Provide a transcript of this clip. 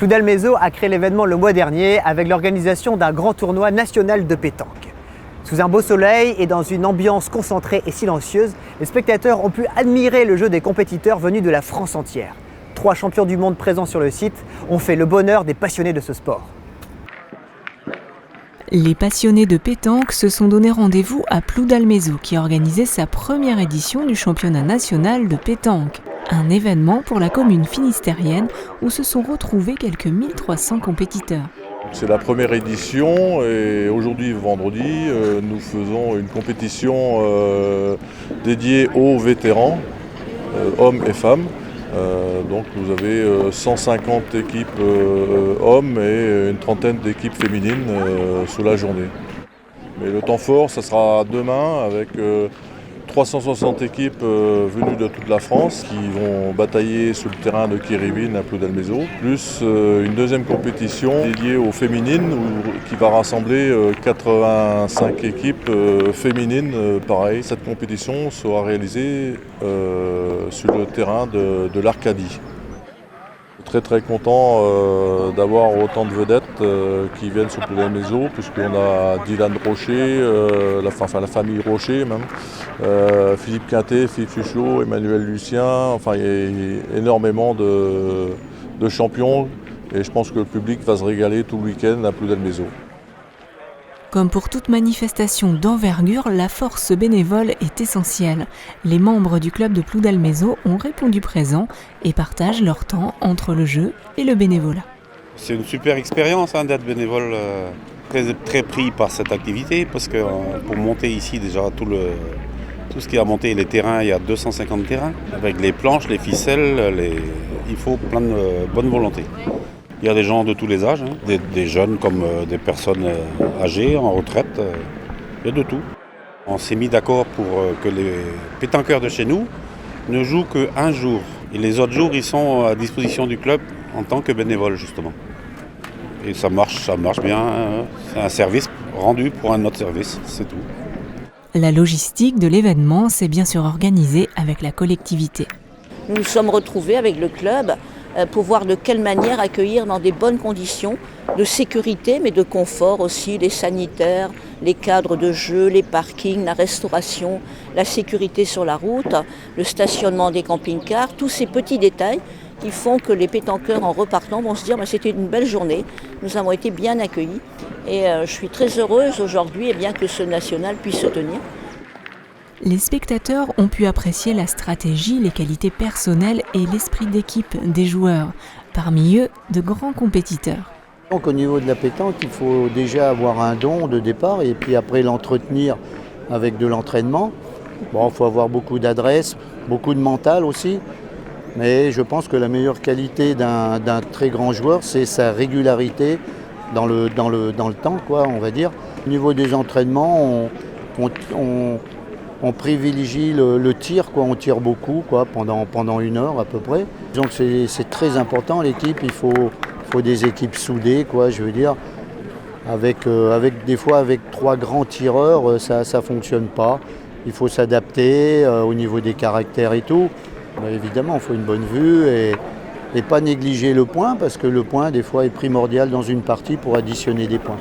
Ploudalmézeau a créé l'événement le mois dernier avec l'organisation d'un grand tournoi national de pétanque. Sous un beau soleil et dans une ambiance concentrée et silencieuse, les spectateurs ont pu admirer le jeu des compétiteurs venus de la France entière. 3 champions du monde présents sur le site ont fait le bonheur des passionnés de ce sport. Les passionnés de pétanque se sont donné rendez-vous à Ploudalmézeau qui a organisé sa première édition du championnat national de pétanque. Un événement pour la commune finistérienne où se sont retrouvés quelques 1300 compétiteurs. C'est la première édition et aujourd'hui, vendredi, nous faisons une compétition dédiée aux vétérans, hommes et femmes. Donc vous avez 150 équipes hommes et une trentaine d'équipes féminines sur la journée. Mais le temps fort, ça sera demain avec 360 équipes venues de toute la France qui vont batailler sur le terrain de Kirivine à Ploudalmézeau, plus une deuxième compétition dédiée aux féminines qui va rassembler 85 équipes féminines. Pareil, cette compétition sera réalisée sur le terrain de l'Arcadie. Très content d'avoir autant de vedettes qui viennent sur Ploudalmézeau, puisqu'on a Dylan Rocher, la famille Rocher même, Philippe Quintet, Philippe Suchot, Emmanuel Lucien, enfin il y a énormément de champions et je pense que le public va se régaler tout le week-end à Ploudalmézeau. Comme pour toute manifestation d'envergure, la force bénévole est essentielle. Les membres du club de Ploudalmézeau ont répondu présent et partagent leur temps entre le jeu et le bénévolat. C'est une super expérience d'être bénévole, très pris par cette activité parce que pour monter ici déjà tout ce qui a monté les terrains, il y a 250 terrains. Avec les planches, les ficelles, il faut plein de bonne volonté. Il y a des gens de tous les âges, des jeunes comme des personnes âgées, en retraite, il y a de tout. On s'est mis d'accord pour que les pétanqueurs de chez nous ne jouent qu'un jour. Et les autres jours, ils sont à disposition du club en tant que bénévoles, justement. Et ça marche bien. C'est un service rendu pour un autre service, c'est tout. La logistique de l'événement s'est bien sûr organisée avec la collectivité. Nous nous sommes retrouvés avec le club pour voir de quelle manière accueillir dans des bonnes conditions de sécurité, mais de confort aussi, les sanitaires, les cadres de jeu, les parkings, la restauration, la sécurité sur la route, le stationnement des camping-cars, tous ces petits détails qui font que les pétanqueurs en repartant vont se dire c'était une belle journée, nous avons été bien accueillis et je suis très heureuse aujourd'hui que ce national puisse se tenir. Les spectateurs ont pu apprécier la stratégie, les qualités personnelles et l'esprit d'équipe des joueurs. Parmi eux, de grands compétiteurs. Donc au niveau de la pétanque, il faut déjà avoir un don de départ et puis après l'entretenir avec de l'entraînement. Bon, il faut avoir beaucoup d'adresse, beaucoup de mental aussi. Mais je pense que la meilleure qualité d'un très grand joueur, c'est sa régularité dans le temps, on va dire. Au niveau des entraînements, on privilégie le tir, on tire beaucoup pendant 1 heure à peu près. Donc c'est très important l'équipe, il faut des équipes soudées, des fois avec 3 grands tireurs, ça ne fonctionne pas. Il faut s'adapter au niveau des caractères et tout. Mais évidemment, il faut une bonne vue et pas négliger le point parce que le point des fois est primordial dans une partie pour additionner des points.